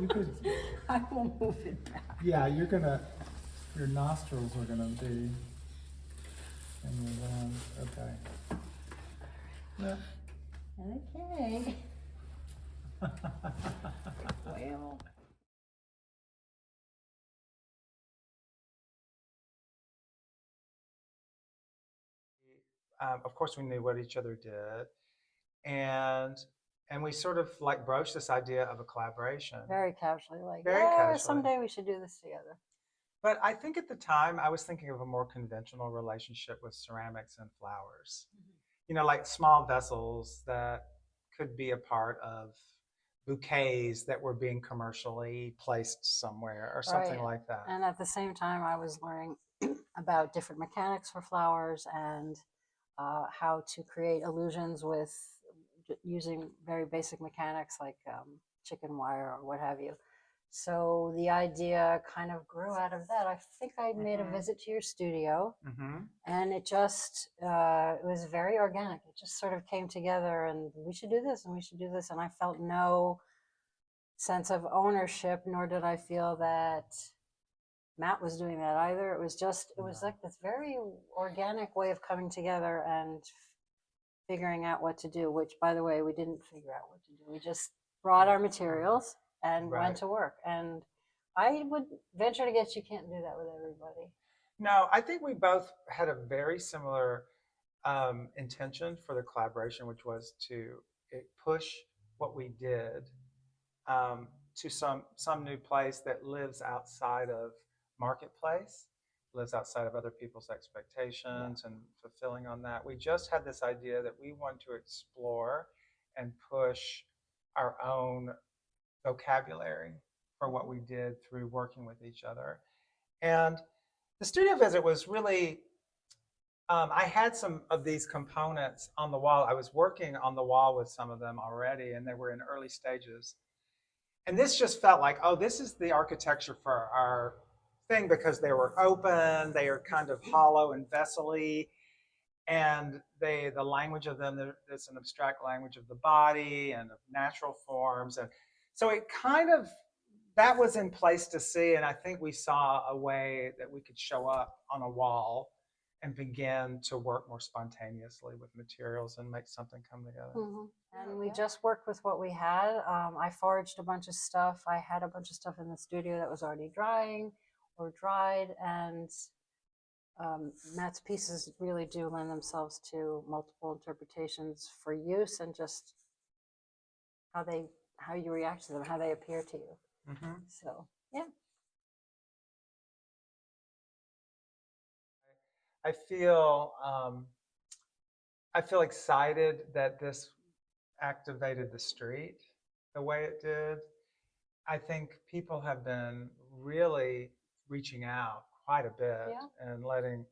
You could, I will move it back. yeah, your nostrils are gonna be in your lens, okay. Yeah. Okay. Well. Of course, we knew what each other did, and we sort of like broached this idea of a collaboration. Very casually, like, Very yeah, casually. someday we should do this together. But I think at the time I was thinking of a more conventional relationship with ceramics and flowers. You know, like small vessels that could be a part of bouquets that were being commercially placed somewhere or something Right. like that. And at the same time, I was learning about different mechanics for flowers and how to create illusions with using very basic mechanics like chicken wire or what have you. So the idea kind of grew out of that. I think I made a visit to your studio, and it just it was very organic. It just sort of came together, and we should do this, and we should do this. And I felt no sense of ownership, nor did I feel that Matt was doing that either. It was just, it was like this very organic way of coming together and figuring out what to do, which, by the way, we didn't figure out what to do. We just brought our materials and went to work. And I would venture to guess you can't do that with everybody. No, I think we both had a very similar intention for the collaboration, which was to push what we did to some new place that lives outside of marketplace, lives outside of other people's expectations and fulfilling on that. We just had this idea that we want to explore and push our own vocabulary for what we did through working with each other. And the studio visit was really, I had some of these components on the wall. I was working on the wall with some of them already, and they were in early stages. And this just felt like, oh, this is the architecture for our thing, because they were open, they are kind of hollow and vessel-y, and the language of them, there's an abstract language of the body and of natural forms. And so it kind of, that was in place to see, and I think we saw a way that we could show up on a wall and begin to work more spontaneously with materials and make something come together. And we just worked with what we had. I foraged a bunch of stuff. I had a bunch of stuff in the studio that was already drying or dried, and Matt's pieces really do lend themselves to multiple interpretations for use, and just how you react to them, how they appear to you. So yeah. I feel excited that this activated the street the way it did. I think people have been really reaching out quite a bit and letting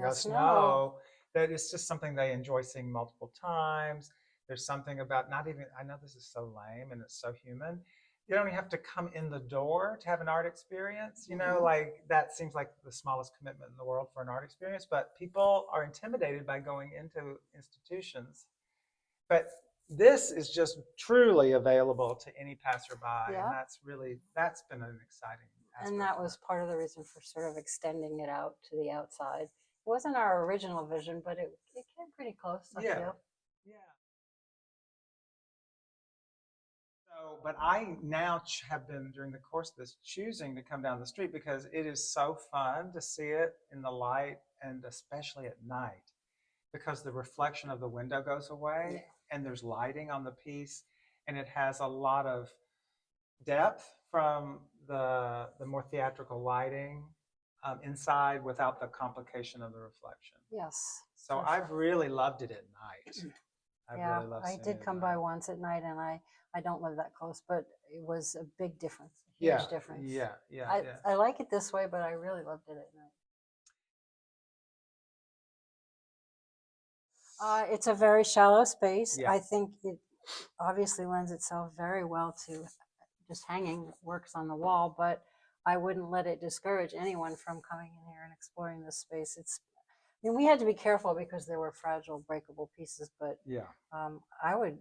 us know that it's just something they enjoy seeing multiple times. There's something about not even, I know this is so lame and it's so human, you don't even have to come in the door to have an art experience. You know, like that seems like the smallest commitment in the world for an art experience, but people are intimidated by going into institutions. But this is just truly available to any passerby, and that's been an exciting aspect. And that was part of the reason for sort of extending it out to the outside. It wasn't our original vision, but it came pretty close, I feel. Yeah. So, but I now have been, during the course of this, choosing to come down the street because it is so fun to see it in the light, and especially at night, because the reflection of the window goes away and there's lighting on the piece, and it has a lot of depth from the more theatrical lighting inside without the complication of the reflection. Yes. So I've really loved it at night. I did come by once at night, and I don't live that close, but it was a big difference, a huge difference. I like it this way, but I really loved it at night. It's a very shallow space. I think it obviously lends itself very well to just hanging works on the wall, but I wouldn't let it discourage anyone from coming in here and exploring this space. I mean, we had to be careful because there were fragile, breakable pieces, but I would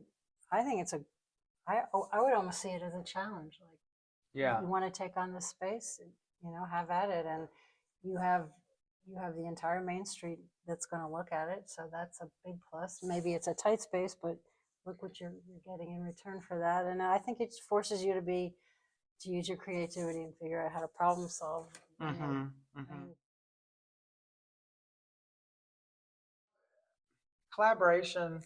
almost see it as a challenge. Like, Yeah. You want to take on this space, have at it. And you have the entire Main Street that's going to look at it. So that's a big plus. Maybe it's a tight space, but look what you're getting in return for that. And I think it forces you to use your creativity and figure out how to problem solve. Collaboration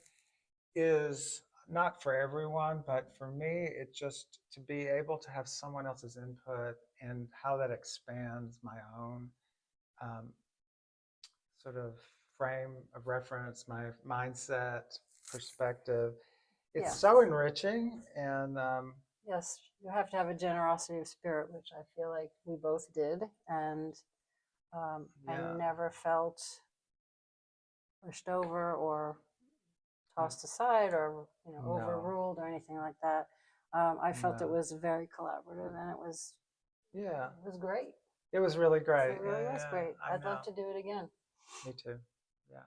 is not for everyone, but for me, it's just to be able to have someone else's input and how that expands my own sort of frame of reference, my mindset, perspective. It's so enriching, and yes, you have to have a generosity of spirit, which I feel like we both did, and never felt pushed over or tossed aside or overruled or anything like that. I felt it was very collaborative, and it was great. It was really great. It really was great. I'd love to do it again. Me too. Yeah.